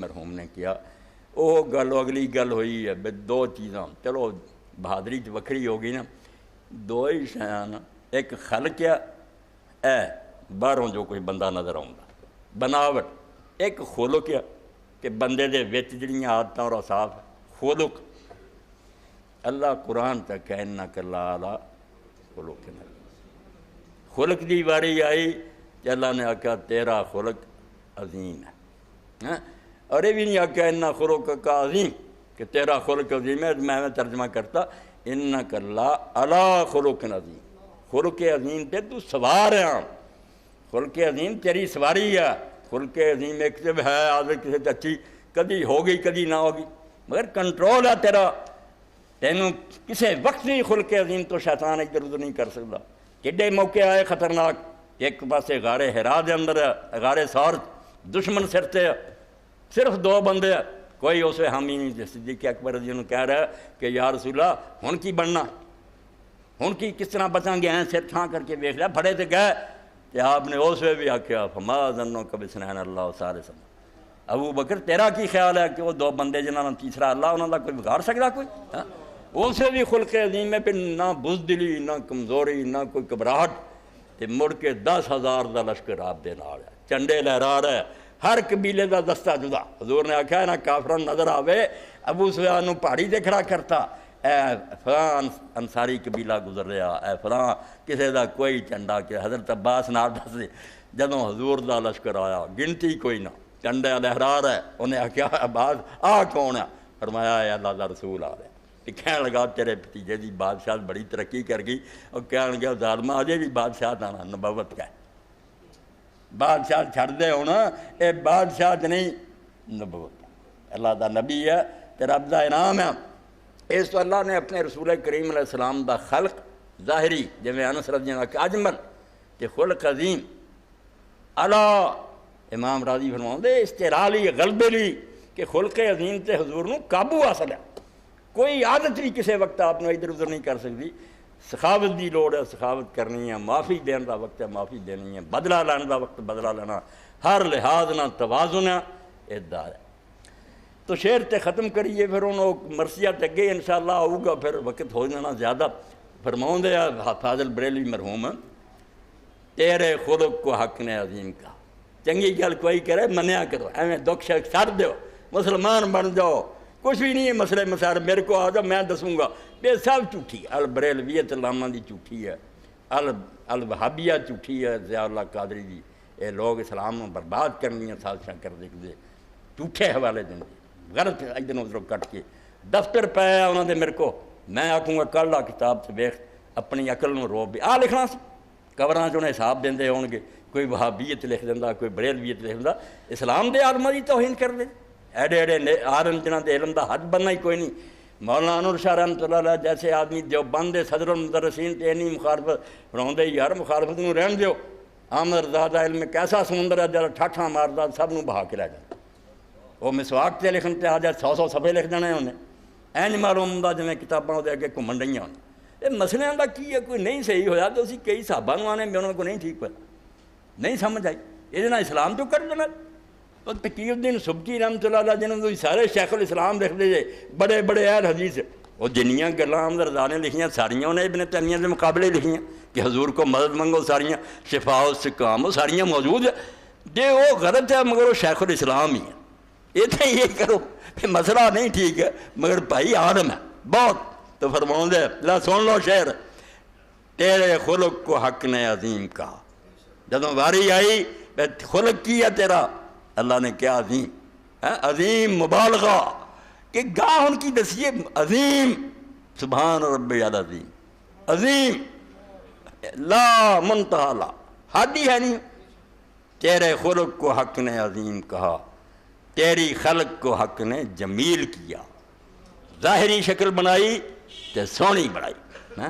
مرحوم نے کیا وہ گل اگلی گل ہوئی ہے دو چیزاں چلو بہادری وکری ہو گئی نا دو ہی شیان ایک خلق اے باہروں جو کوئی بندہ نظر آؤں بناوٹ ایک خلق کہ بندے دے وچ جڑیاں عادتاں اور اصاف خلق اللہ قرآن تک ہے انک لعلی خلق خلق دی واری آئی کہ اللہ نے آکھا تیرا خلق عظیم ہے اور یہ بھی نہیں آکھا انہ خلق کا عظیم کہ تیرا خلق عظیم ہے میں ترجمہ کرتا انک لعلی خلق عظیم خلق عظیم تے تو سوار ہے خلق عظیم تیری سواری ہے خلق عظیم ایک جب ہے عادت کسی سے اچھی کدی ہوگی کدی نہ ہوگی مگر کنٹرول ہے تیرا تینوں کسی وقت نہیں خلق عظیم تو شیطان ادھر ادھر نہیں کر سکتا کڈے موقع آئے خطرناک ایک پاسے غار ہرا دے اندر ہے غار ثور دشمن سر تے صرف دو بندے ہیں کوئی اسے حامی نہیں صدیق اکبر رضی اللہ عنہ کہہ رہا ہے کہ یا رسول اللہ ہن کی بننا ہن کی کس طرح بچاں گے ہیں سر ٹھاں کر کے دیکھ لیا بڑے تے گئے کہ آپ نے اسے بھی آکھیا فما ظنک بسنین اللہ سارے سمجھ ابو بکر تیرا کی خیال ہے کہ وہ دو بندے جنہاں نے تیسرا اللہ انہوں نے کوئی بگاڑ سکتا کوئی اسے بھی خلق عظیم میں پھر نہ بزدلی نہ کمزوری نہ کوئی گھبراہٹ تے مڑ کے 10,000 دا لشکر آپ دے نال ہے چنڈے لہرا رہا ہے ہر قبیلے دا دستہ جدا حضور نے آکھا ہے نا کافران نظر آوے ابو سفیان نو پہاڑی تے کھڑا کرتا اے فلان انصاری قبیلہ گزر رہا اے فلان کسے دا کوئی چنڈا کہ حضرت عباس نال دس دے جدوں حضور دا لشکر آیا گنتی کوئی نہ چنڈے لہرا رہا ہے انہیں آکھا عباس کون ہے فرمایا اے اللہ دا رسول آ رہا ہے کہنے لگا تیرے بھتیجے دی بادشاہ بڑی ترقی کر گئی اور کہنے لگا ظالمہ اجے بھی بادشاہ آنا نبوت کا ہے بادشاہ چھڑ دے ہونا اے بادشاہ نہیں نبوت اللہ دا نبی ہے تیرا رب دا انعام ہے اس تو اللہ نے اپنے رسول کریم علیہ السلام دا خلق ظاہری جویں انس رضی اللہ عنہ اجمل کہ خلق عظیم اللہ امام راضی فرماؤں دے استرالی غلبے لی کہ خلق عظیم تے حضور نو قابو حاصل ہے کوئی عادت بھی کسی وقت آپ نے ادھر ادھر نہیں کر سکتی سخاوت دی لوڑ ہے سخاوت کرنی ہے معافی دین دا وقت ہے معافی دینی ہے بدلہ لینے دا وقت بدلہ لینا ہر لحاظ نہ توازن ہے ادھا ہے تو شعر تے ختم کریے پھر انہوں مرثیہ تے گئے انشاءاللہ آؤ گا پھر وقت ہو جانا زیادہ فرماؤں دے فاضل بریلوی مرحوم تیرے خلق کو حق نے عظیم کا چنگی گل کوئی کرے منیا کرو ایویں دکھ شک چھڑ دیو مسلمان بن جاؤ کچھ بھی نہیں ہے مسئلہ مسائل میرے کو آ جاؤ میں دسوں گا یہ سب جھوٹھی البریلویت علامہ دی جھوٹھی ہے الوہابیہ جھوٹھی ہے ضیاء اللہ قادری دی یہ لوگ اسلام برباد کرنی ہیں سازشاں کر دے جھوٹے حوالے دیں غلط ادھر ادھر کٹ کے دفتر پایا انہوں نے میرے کو میں آکھوں گا کل آ کتاب سے ویخ اپنی عقل نو روب بھی لکھنا سی قبراں چ انہیں حساب دے ہون گے کوئی وہابیت لکھ دینا کوئی بریلویت لکھ دینا اسلام دے عالمہ دی توہین کر دے ایڈے ایڈے عالم جنہاں دے علم دا حد بننا ہی کوئی نہیں مولانا انور شاہ رحمۃ اللہ علیہ جیسے آدمی دیوبند صدر المدرسین تے اینی مخالفت فرماؤندے یار مخالفت نو رہن دیو احمد رضا دا علم ایک ایسا سمندر ہے جڑا ٹھاٹھاں ماردا سب نو بہا کے لے جاندا وہ مسواک تے لکھن تے آ جائے 100 صفحے لکھ دینے انہیں این معلوم ہوندا جویں کتاباں دے اگے گھومن رہیاں ہون یہ مسئلے دا کی ہے کوئی نہیں صحیح ہویا تو اسی کئی صحابہ نو آنے انہاں کو نہیں ٹھیک ہویا نہیں سمجھ آئی یہ نال اسلام جو کر دینا تو تقی الدین سبکی رحمۃ اللہ علیہ جنہوں نے سارے شیخ الاسلام لکھ دے بڑے بڑے اہل حدیث وہ جنیاں گلاں احمد رضا نے لکھیاں ساریاں انہیں ابن تیمیہ کے مقابلے لکھیاں کہ حضور کو مدد منگو ساریاں شفاء السقام وہ ساریاں موجود ہیں جے وہ غلط ہے مگر وہ شیخ الاسلام ہی ہے یہ کرو کہ مسئلہ نہیں ٹھیک ہے مگر بھائی عالم ہے بہت تو فرماؤں دے لا سن لو شعر تیرے خلق کو حق نے عظیم کہا جدوں واری آئی خلق کی ہے تیرا اللہ نے کیا عظیم عظیم مبالغہ کہ گاہ ان کی دسیے عظیم سبحان ربی العظیم عظیم لا منتہا لا حد ہی ہے نہیں تیرے خلق کو حق نے عظیم کہا تیری خلق کو حق نے جمیل کیا ظاہری شکل بنائی تے سونی بنائی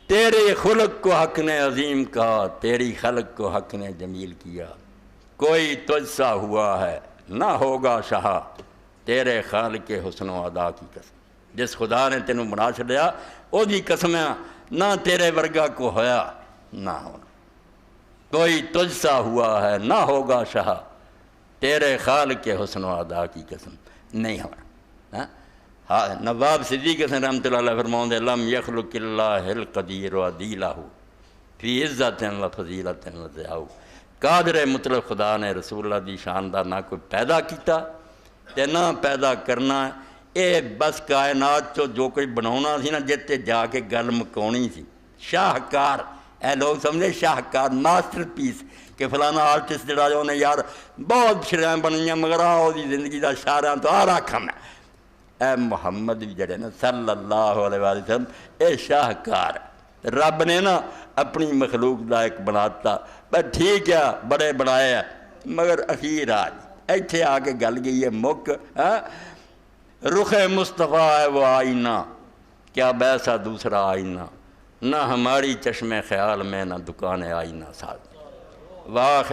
تیرے خلق کو حق نے عظیم کہا تیری خلق کو حق نے جمیل کیا کوئی تجھ سا ہوا ہے نہ ہوگا شاہ تیرے خالق حسن و ادا کی قسم جس خدا نے تینوں بنا چھڑیا او دی قسم ہے نہ تیرے ورگا کو ہویا نہ ہونا کوئی تجھ سا ہوا ہے نہ ہوگا شاہ تیرے خالق کے حسن و ادا کی قسم نہیں ہونا۔ ہاں نواب صدیق حسن رحمۃ اللہ علیہ فرماؤں دے لم یخلق اللہ القدیر و عدیلہ فی عزت و فضیلت و ضیاء، قادر مطلق خدا نے رسول اللہ دی شان دا نہ کوئی پیدا کیتا تے نہ پیدا کرنا، اے بس کائنات چو جو کوئی بناونا سی نا جتے جا کے گل مکاونی سی۔ شاہکار، اے لوگ سمجھے شاہکار ماسٹر پیس کہ فلانا آرٹسٹ جڑا جو نے یار بہت شرائیں بنیاں مگر آؤ دی زندگی دا شاعراں تو آ رکھا میں، اے محمد بھی جڑے نا صلی اللہ علیہ وسلم اے شاہکار، رب نے نا اپنی مخلوق دا ایک بناتا پر ٹھیک ہے بڑے بنائے ہیں مگر اخیر آج ایتھے آ کے گل گئی ہے مک، رخ مصطفیٰ ہے وہ آئینہ کیا بیسا دوسرا آئینہ، نہ ہماری چشم خیال میں نہ دکان آئینہ ساز واہ